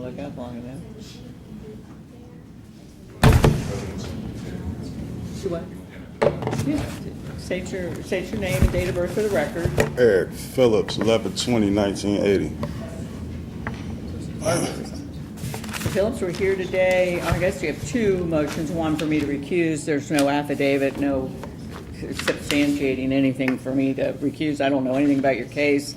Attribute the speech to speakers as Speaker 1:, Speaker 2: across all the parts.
Speaker 1: look up long enough. Do what? Yeah. State your name and date of birth for the record.
Speaker 2: Eric Phillips, 11/20/1980.
Speaker 1: Phillips, we're here today. I guess you have two motions. One for me to recuse. There's no affidavit, no substantiating anything for me to recuse. I don't know anything about your case.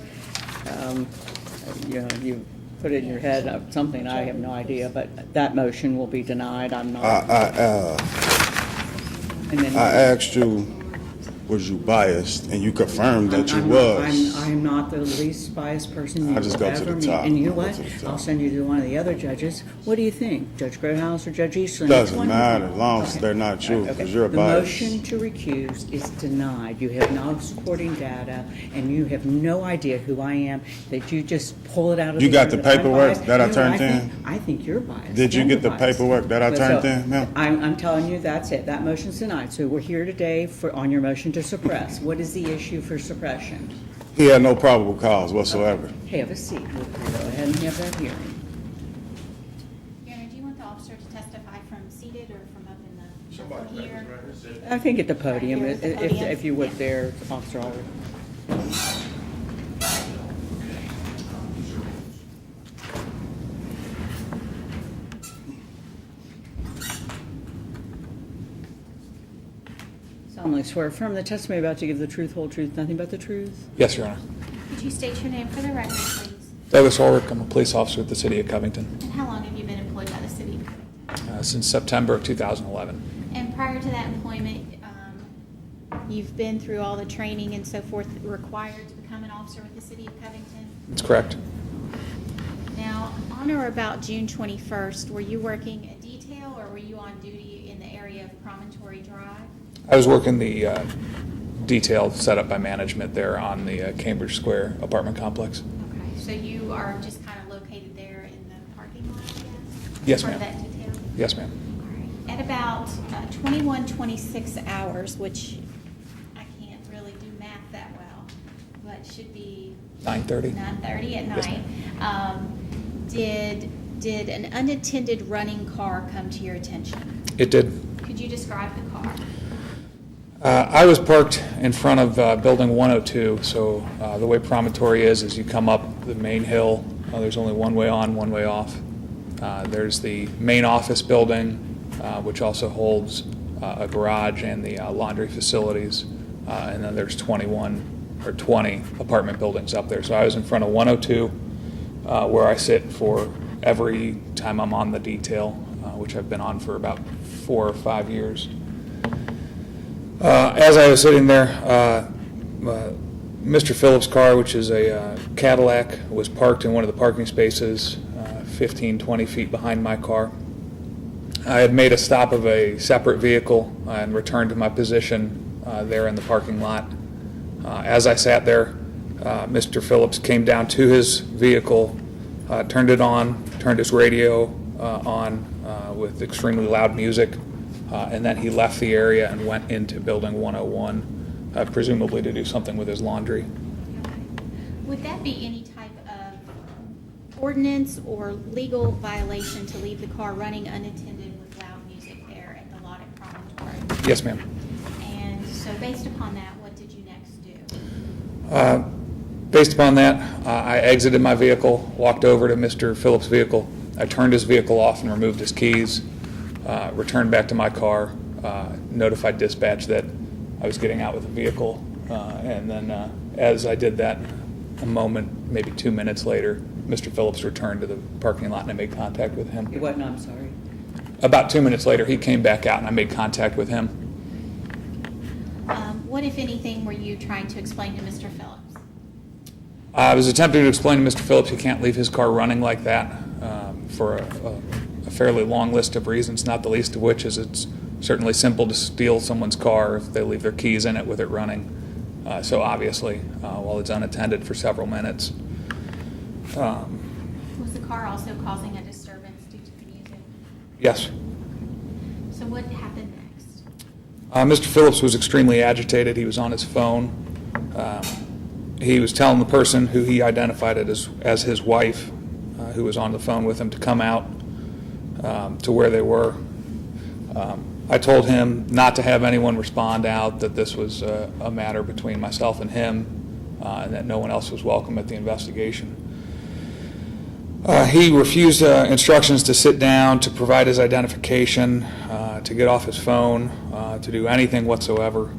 Speaker 1: You put it in your head of something. I have no idea, but that motion will be denied. I'm not.
Speaker 2: I asked you, was you biased, and you confirmed that you was.
Speaker 1: I'm not the least biased person you
Speaker 2: I just
Speaker 1: will
Speaker 2: go to
Speaker 1: ever
Speaker 2: the
Speaker 1: meet.
Speaker 2: top.
Speaker 1: And you know
Speaker 2: Go
Speaker 1: what?
Speaker 2: to the top.
Speaker 1: I'll send you to one of the other judges. What do you think? Judge Groothouse or Judge Eastland?
Speaker 2: Doesn't
Speaker 1: Which one do you
Speaker 2: matter,
Speaker 1: think?
Speaker 2: as long as they're not you,
Speaker 1: Okay.
Speaker 2: because you're a
Speaker 1: The
Speaker 2: bias.
Speaker 1: motion to recuse is denied. You have no supporting data, and you have no idea who I am, that you just pull it out of
Speaker 2: You
Speaker 1: the
Speaker 2: got
Speaker 1: air
Speaker 2: the
Speaker 1: that I'm
Speaker 2: paperwork
Speaker 1: biased.
Speaker 2: that I
Speaker 1: No,
Speaker 2: turned
Speaker 1: think-
Speaker 2: in?
Speaker 1: I think you're biased.
Speaker 2: Did you
Speaker 1: and
Speaker 2: get the
Speaker 1: you're biased.
Speaker 2: paperwork that I
Speaker 1: But
Speaker 2: turned
Speaker 1: so,
Speaker 2: in, ma'am?
Speaker 1: I'm telling you, that's it. That motion's denied. So we're here today on your motion to suppress. What is the issue for suppression?
Speaker 2: He had no probable cause whatsoever.
Speaker 1: Have a seat. We'll go ahead and have that hearing.
Speaker 3: Your Honor, do you want the officer to testify from seated or from up in the, from here?
Speaker 1: I think at the podium,
Speaker 3: Right here at the podium.
Speaker 1: if you would
Speaker 3: Yeah.
Speaker 1: there, Officer Oliver. Solemnly swear affirm the testimony about to give the truth, whole truth, nothing but the truth.
Speaker 4: Yes, Your Honor.
Speaker 3: Could you state your name for the record, please?
Speaker 4: Douglas Ulrich, I'm a police officer with the City of Covington
Speaker 3: And how long have you been employed by the city of Covington?
Speaker 4: since September of 2011.
Speaker 3: And prior to that employment, you've been through all the training and so forth required to become an officer with the city of Covington?
Speaker 4: That's correct.
Speaker 3: Now, on or about June 21st, were you working a detail or were you on duty in the area of Promontory Drive?
Speaker 4: I was working the detail set up by management there on the Cambridge Square apartment complex.
Speaker 3: Okay, so you are just kind of located there in the parking lot, I guess?
Speaker 4: Yes,
Speaker 3: Part of
Speaker 4: ma'am.
Speaker 3: that detail?
Speaker 4: Yes, ma'am.
Speaker 3: All right. At about 21-26 hours, which I can't really do math that well, but should be
Speaker 4: 9:30.
Speaker 3: 9:30 at
Speaker 4: Yes,
Speaker 3: night, did an unattended running car come to your attention?
Speaker 4: It did.
Speaker 3: Could you describe the car?
Speaker 4: I was parked in front of building 102, so the way Promontory is you come up the main hill. There's only one way on, one way off. There's the main office building, which also holds a garage and the laundry facilities, and then there's 20 apartment buildings up there. So I was in front of 102, where I sit for every time I'm on the detail, which I've been on for about 4 or 5 years. As I was sitting there, Mr. Phillips' car, which is a Cadillac, was parked in one of the parking spaces 15, 20 feet behind my car. I had made a stop of a separate vehicle and returned to my position there in the parking lot. As I sat there, Mr. Phillips came down to his vehicle, turned it on, turned his radio on with extremely loud music, and then he left the area and went into building 101, presumably to do something with his laundry.
Speaker 3: Okay. Would that be any type of ordinance or legal violation to leave the car running unattended with loud music there at the lot at Promontory?
Speaker 4: Yes, ma'am.
Speaker 3: And so based upon that, what did you next do?
Speaker 4: Based upon that, I exited my vehicle, walked over to Mr. Phillips' vehicle. I turned his vehicle off and removed his keys, returned back to my car, notified dispatch that I was getting out with the vehicle, and then as I did that, a moment, maybe 2 minutes later, Mr. Phillips returned to the parking lot and I made contact with him.
Speaker 1: It wasn't, I'm sorry.
Speaker 4: About 2 minutes later, he came back out and I made contact with him.
Speaker 3: What, if anything, were you trying to explain to Mr. Phillips?
Speaker 4: I was attempting to explain to Mr. Phillips he can't leave his car running like that for a fairly long list of reasons, not the least of which is it's certainly simple to steal someone's car if they leave their keys in it with it running. So obviously, while it's unattended for several minutes.
Speaker 3: Was the car also causing a disturbance due to the music?
Speaker 4: Yes.
Speaker 3: So what happened next?
Speaker 4: Mr. Phillips was extremely agitated. He was on his phone. He was telling the person who he identified as his wife who was on the phone with him, to come out to where they were. I told him not to have anyone respond out, that this was a matter between myself and him, and that no one else was welcome at the investigation. He refused instructions to sit down, to provide his identification, to get off his phone, to do anything whatsoever.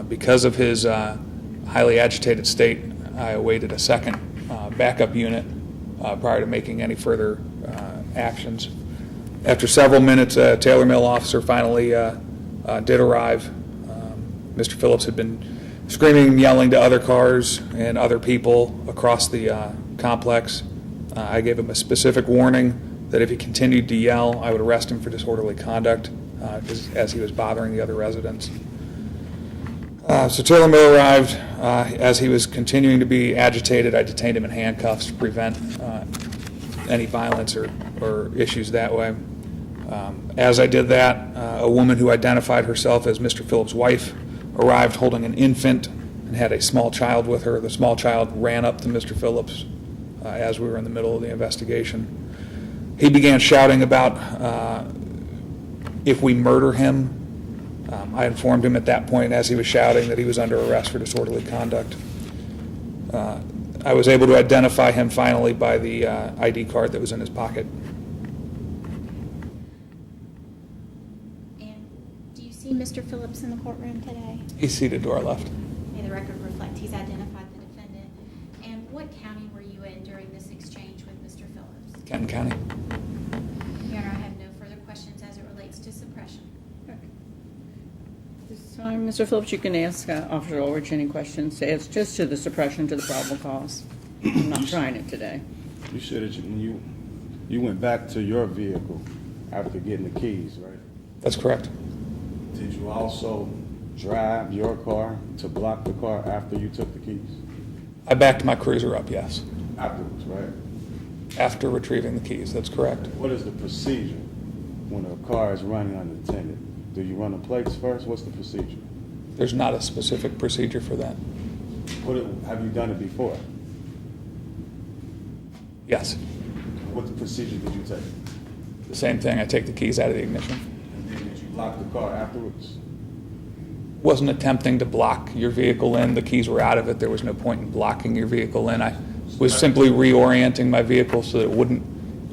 Speaker 4: Because of his highly agitated state, I awaited a second backup unit prior to making any further actions. After several minutes, a Taylor Mill officer finally did arrive. Mr. Phillips had been screaming and yelling to other cars and other people across the complex. I gave him a specific warning that if he continued to yell, I would arrest him for disorderly conduct, as he was bothering the other residents. So Taylor Mill arrived. As he was continuing to be agitated, I detained him in handcuffs to prevent any violence or issues that way. As I did that, a woman who identified herself as Mr. Phillips' wife arrived holding an infant and had a small child with her. The small child ran up to Mr. Phillips as we were in the middle of the investigation. He began shouting about if we murder him. I informed him at that point, as he was shouting, that he was under arrest for disorderly conduct. I was able to identify him finally by the ID card that was in his pocket.
Speaker 3: And do you see Mr. Phillips in the courtroom today?
Speaker 4: He's seated to our left.
Speaker 3: May the record reflect he's identified the defendant. And what county were you in during this exchange with Mr. Phillips?
Speaker 4: Kenton County.
Speaker 3: Your Honor, I have no further questions as it relates to suppression.
Speaker 1: This time, Mr. Phillips, you can ask Officer Ulrich any questions. It's just to the suppression to the probable cause. I'm not trying it today.
Speaker 2: You said that when you went back to your vehicle after getting the keys, right?
Speaker 4: That's correct.
Speaker 2: Did you also drive your car to block the car after you took the keys?
Speaker 4: I backed my cruiser up, yes,
Speaker 2: Afterwards, right?
Speaker 4: after retrieving the keys. That's correct.
Speaker 2: What is the procedure when a car is running unattended? Do you run the plates first? What's the procedure?
Speaker 4: There's not a specific procedure for that.
Speaker 2: Have you done it before?
Speaker 4: Yes,
Speaker 2: What procedure did you take?
Speaker 4: the same thing. I take the keys out of the ignition.
Speaker 2: And then did you block the car afterwards?
Speaker 4: Wasn't attempting to block your vehicle in. The keys were out of it. There was no point in blocking your vehicle in. I was simply reorienting my vehicle so that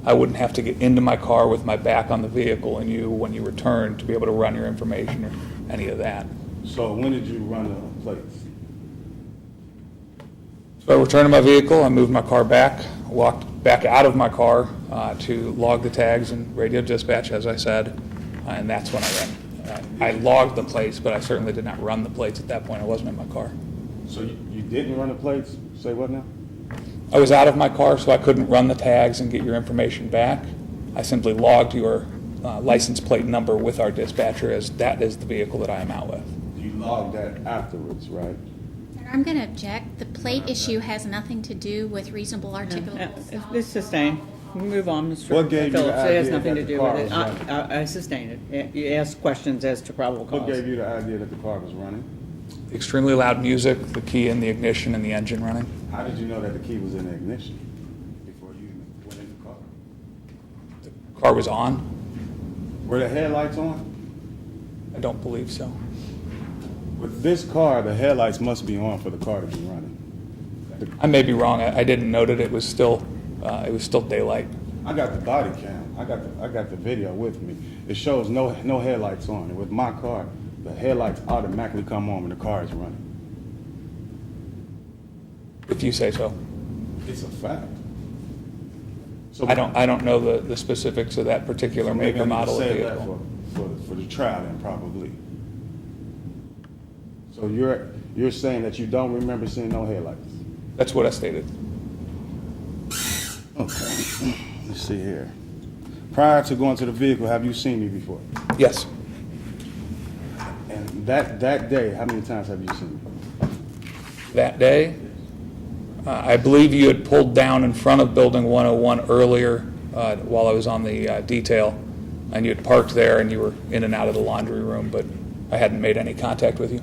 Speaker 4: I wouldn't have to get into my car with my back on the vehicle and you, when you return, to be able to run your information or any of that.
Speaker 2: So when did you run the plates?
Speaker 4: So I returned to my vehicle. I moved my car back, walked back out of my car to log the tags and radio dispatch, as I said, and that's when I ran. I logged the plates, but I certainly did not run the plates at that point. I wasn't in my car.
Speaker 2: So you didn't run the plates? Say what now?
Speaker 4: I was out of my car, so I couldn't run the tags and get your information back. I simply logged your license plate number with our dispatcher, as that is the vehicle that I am out with.
Speaker 2: You logged that afterwards, right?
Speaker 3: I'm going to object. The plate issue has nothing to do with reasonable articulable stop.
Speaker 1: It's sustained. Move on, Mr.
Speaker 2: What gave you the
Speaker 1: Phillips. It has
Speaker 2: idea
Speaker 1: nothing
Speaker 2: that
Speaker 1: to
Speaker 2: the
Speaker 1: do
Speaker 2: car
Speaker 1: with it.
Speaker 2: was running?
Speaker 1: I sustain it. You ask questions as to probable
Speaker 2: What
Speaker 1: cause.
Speaker 2: gave you the idea that the car was running?
Speaker 4: Extremely loud music, the key in the ignition, and the engine running.
Speaker 2: How did you know that the key was in the ignition before you went in the car?
Speaker 4: The car was on.
Speaker 2: Were the headlights on?
Speaker 4: I don't believe so.
Speaker 2: With this car, the headlights must be on for the car to be running.
Speaker 4: I may be wrong. I didn't note it. It was still daylight.
Speaker 2: I got the body cam. I got the video with me. It shows no headlights on. And with my car, the headlights automatically come on when the car is running.
Speaker 4: If you say so.
Speaker 2: It's a fact. So
Speaker 4: I don't know the specifics of that particular make
Speaker 2: maybe
Speaker 4: or
Speaker 2: I need to
Speaker 4: model of
Speaker 2: save that
Speaker 4: vehicle.
Speaker 2: for the trial then, probably. So you're saying that you don't remember seeing no headlights?
Speaker 4: That's what I stated.
Speaker 2: Okay. Let's see here. Prior to going to the vehicle, have you seen me before?
Speaker 4: Yes.
Speaker 2: And that day, how many times have you seen me?
Speaker 4: That day, I believe you had pulled down in front of Building 101 earlier while I was on the detail, and you had parked there and you were in and out of the laundry room, but I hadn't made any contact with you.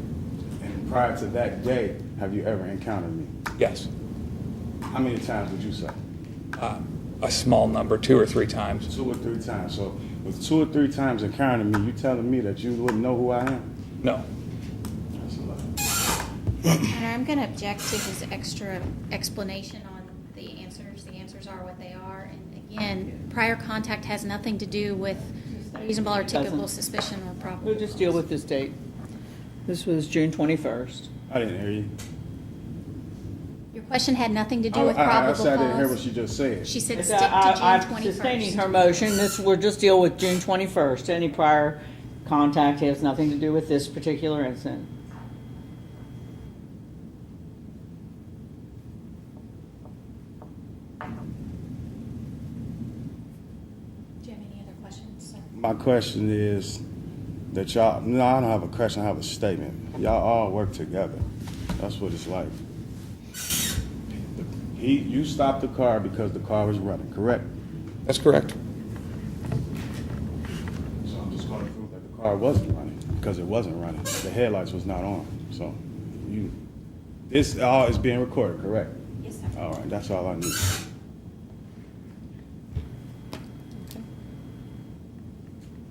Speaker 2: And prior to that day, have you ever encountered me?
Speaker 4: Yes.
Speaker 2: How many times would you say?
Speaker 4: a small number, 2 or 3 times.
Speaker 2: 2 or 3 times. So with 2 or 3 times encountering me, you telling me that you wouldn't know who I am?
Speaker 4: No.
Speaker 2: That's a lie.
Speaker 3: And I'm going to object to his extra explanation on the answers. The answers are what they are. And again, prior contact has nothing to do with reasonable articulable suspicion or probable
Speaker 1: We'll just deal
Speaker 3: cause.
Speaker 1: with this date. This was June 21st.
Speaker 2: I didn't hear you.
Speaker 3: Your question had nothing to do with probable
Speaker 2: I said I didn't hear what
Speaker 3: cause.
Speaker 2: she just said.
Speaker 3: She said
Speaker 1: It's,
Speaker 3: stick to
Speaker 1: I'm
Speaker 3: June
Speaker 1: sustaining her
Speaker 3: 21st.
Speaker 1: motion. We'll just deal with June 21st. Any prior contact has nothing to do with this particular incident.
Speaker 3: Do you have any other questions, sir?
Speaker 2: My question is that y'all, no, I don't have a question, I have a statement. Y'all all work together. That's what it's like. You stopped the car because the car was running, correct?
Speaker 4: That's correct.
Speaker 2: So I'm just going to prove that the car wasn't running because it wasn't running. The headlights was not on. So this all is being recorded, correct?
Speaker 3: Yes, sir.
Speaker 2: All right, that's all I need.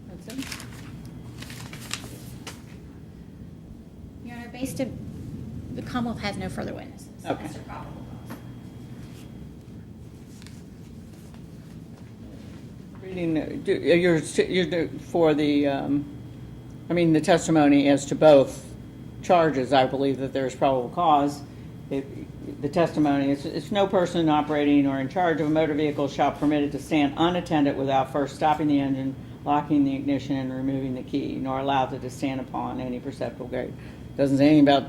Speaker 1: That's it?
Speaker 3: Your Honor, based on, the Commonwealth has no further witnesses.
Speaker 1: Okay.
Speaker 3: That's a probable cause.
Speaker 1: Reading, you're for the, I mean, the testimony as to both charges, I believe that there's probable cause. The testimony is, it's no person operating or in charge of a motor vehicle shall permitted to stand unattended without first stopping the engine, locking the ignition, and removing the key, nor allowed to stand upon any perceptible grade. Doesn't say anything about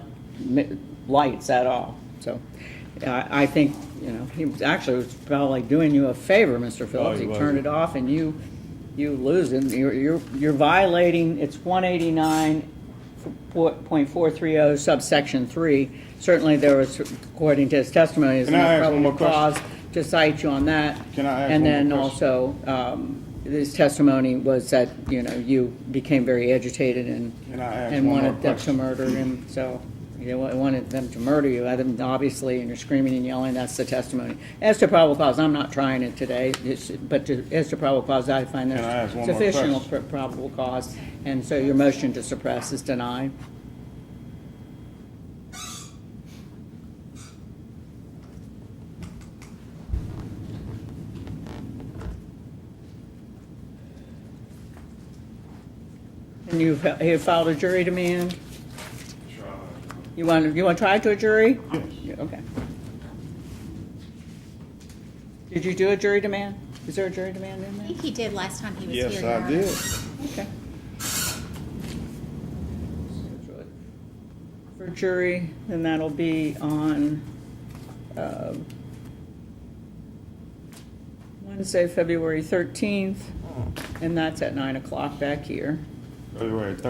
Speaker 1: lights at all. So I think, he was probably doing you a favor, Mr. Phillips.
Speaker 2: he
Speaker 1: He turned
Speaker 2: wasn't.
Speaker 1: it off and you lose it. You're violating, it's 189.430 subsection 3. Certainly there was, according to his testimony, is
Speaker 2: Can I
Speaker 1: no
Speaker 2: ask one more
Speaker 1: probable cause
Speaker 2: question?
Speaker 1: to cite you on that.
Speaker 2: Can I ask
Speaker 1: And
Speaker 2: one
Speaker 1: then
Speaker 2: more question?
Speaker 1: also, his testimony was that, you became very agitated
Speaker 2: Can I ask
Speaker 1: and
Speaker 2: one more
Speaker 1: wanted them to
Speaker 2: question?
Speaker 1: murder him. So you wanted them to murder you, obviously, and you're screaming and yelling. That's the testimony. As to probable cause, I'm not trying it today, but as to probable cause, I find
Speaker 2: Can I ask
Speaker 1: there's
Speaker 2: one more
Speaker 1: sufficient
Speaker 2: question?
Speaker 1: probable cause, and so your motion to suppress is denied. And you filed a jury demand? You want to try it to a jury?
Speaker 2: Yes.
Speaker 1: Yeah, okay. Did you do a jury demand? Is there a jury demand in
Speaker 3: I
Speaker 1: there?
Speaker 3: think he did last time he was
Speaker 2: Yes,
Speaker 3: here. Your
Speaker 2: I
Speaker 3: Honor.
Speaker 2: did.
Speaker 1: Okay. For jury, then that'll be on Wednesday, February 13th, and that's at 9 o'clock back here.
Speaker 2: February
Speaker 1: And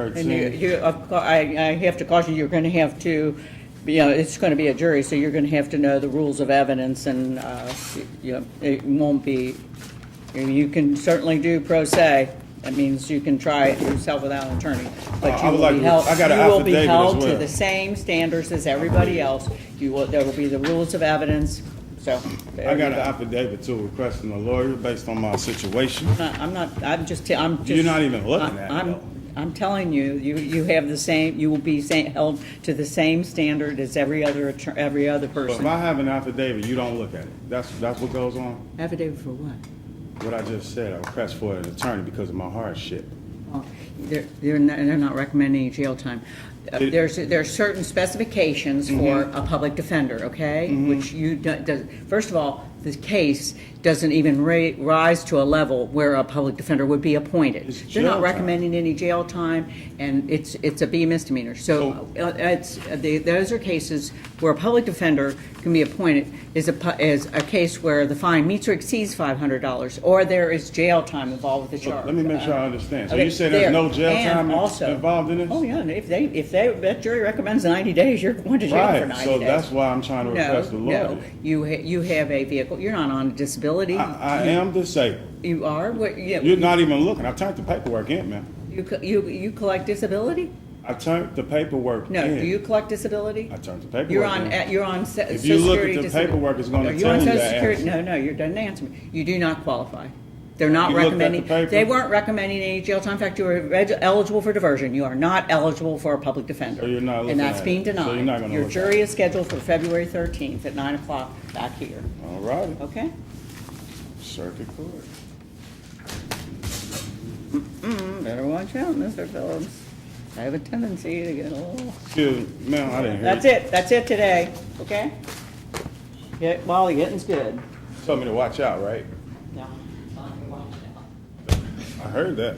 Speaker 1: you,
Speaker 2: 13th.
Speaker 1: I have to caution you, you're going to have to, it's going to be a jury, so you're going to have to know the rules of evidence, and, it won't be, you can certainly do pro se. That means you can try it yourself without an attorney. But
Speaker 2: I
Speaker 1: you
Speaker 2: would
Speaker 1: will be
Speaker 2: like to-
Speaker 1: held,
Speaker 2: I got an
Speaker 1: you will be
Speaker 2: affidavit
Speaker 1: held
Speaker 2: as
Speaker 1: to
Speaker 2: well.
Speaker 1: the same standards as everybody else. There will be the rules of evidence, so. there
Speaker 2: I
Speaker 1: you
Speaker 2: got an
Speaker 1: go.
Speaker 2: affidavit too requesting a lawyer based on my situation.
Speaker 1: I'm just.
Speaker 2: You're not even looking at it,
Speaker 1: I'm-
Speaker 2: though.
Speaker 1: I'm telling you, you have the same, you will be held to the same standard as every other
Speaker 2: But if
Speaker 1: person.
Speaker 2: I have an affidavit, you don't look at it. That's what goes on?
Speaker 1: Affidavit for what?
Speaker 2: What I just said, I request for an attorney because of my hardship.
Speaker 1: Oh, they're not recommending jail time. There's certain specifications for a public defender, okay? Which first of all, the case doesn't even rise to a level where a public defender would be appointed.
Speaker 2: It's
Speaker 1: They're not
Speaker 2: jail time.
Speaker 1: recommending any jail time, and it's a B misdemeanor. So those are cases where a public defender can be appointed is a case where the fine meets or exceeds $500, or there is jail time involved with the charge.
Speaker 2: Let me make sure I understand. So
Speaker 1: Okay,
Speaker 2: you say there's no
Speaker 1: there.
Speaker 2: jail
Speaker 1: And
Speaker 2: time
Speaker 1: also-
Speaker 2: involved in this?
Speaker 1: Oh, yeah, and if that jury recommends 90 days, you're going to jail for 90
Speaker 2: Right,
Speaker 1: days.
Speaker 2: so that's why I'm trying to request a lawyer.
Speaker 1: No, you have a vehicle, you're not on disability.
Speaker 2: I am disabled.
Speaker 1: You are, what,
Speaker 2: You're not even looking. I turned the paperwork in, man.
Speaker 1: you collect disability?
Speaker 2: I turned the paperwork
Speaker 1: No,
Speaker 2: in.
Speaker 1: do you collect disability?
Speaker 2: I turned the paperwork
Speaker 1: You're on,
Speaker 2: in.
Speaker 1: you're on Social
Speaker 2: If you look at
Speaker 1: Security
Speaker 2: the
Speaker 1: disability.
Speaker 2: paperwork, it's gonna
Speaker 1: Are you
Speaker 2: tell
Speaker 1: on
Speaker 2: you
Speaker 1: Social
Speaker 2: that
Speaker 1: Security?
Speaker 2: answer.
Speaker 1: No, you didn't answer me. You do not qualify. They're not
Speaker 2: You looked at the
Speaker 1: recommending,
Speaker 2: paper?
Speaker 1: they weren't recommending any jail time. In fact, you are eligible for diversion. You are not eligible for a public defender.
Speaker 2: So you're not looking
Speaker 1: And that's
Speaker 2: at
Speaker 1: being
Speaker 2: it. So
Speaker 1: denied.
Speaker 2: you're not gonna
Speaker 1: Your
Speaker 2: look at
Speaker 1: jury
Speaker 2: it.
Speaker 1: is scheduled for February 13th at 9 o'clock back here.
Speaker 2: All righty.
Speaker 1: Okay?
Speaker 2: Circuit Court.
Speaker 1: Better watch out, Mr. Phillips. I have a tendency to get a little...
Speaker 2: Excuse me, ma'am, I didn't hear
Speaker 1: That's
Speaker 2: you.
Speaker 1: it. That's it today. Okay? Get, Wally, getting's good.
Speaker 2: Told me to watch out, right?
Speaker 1: No.
Speaker 2: I heard that.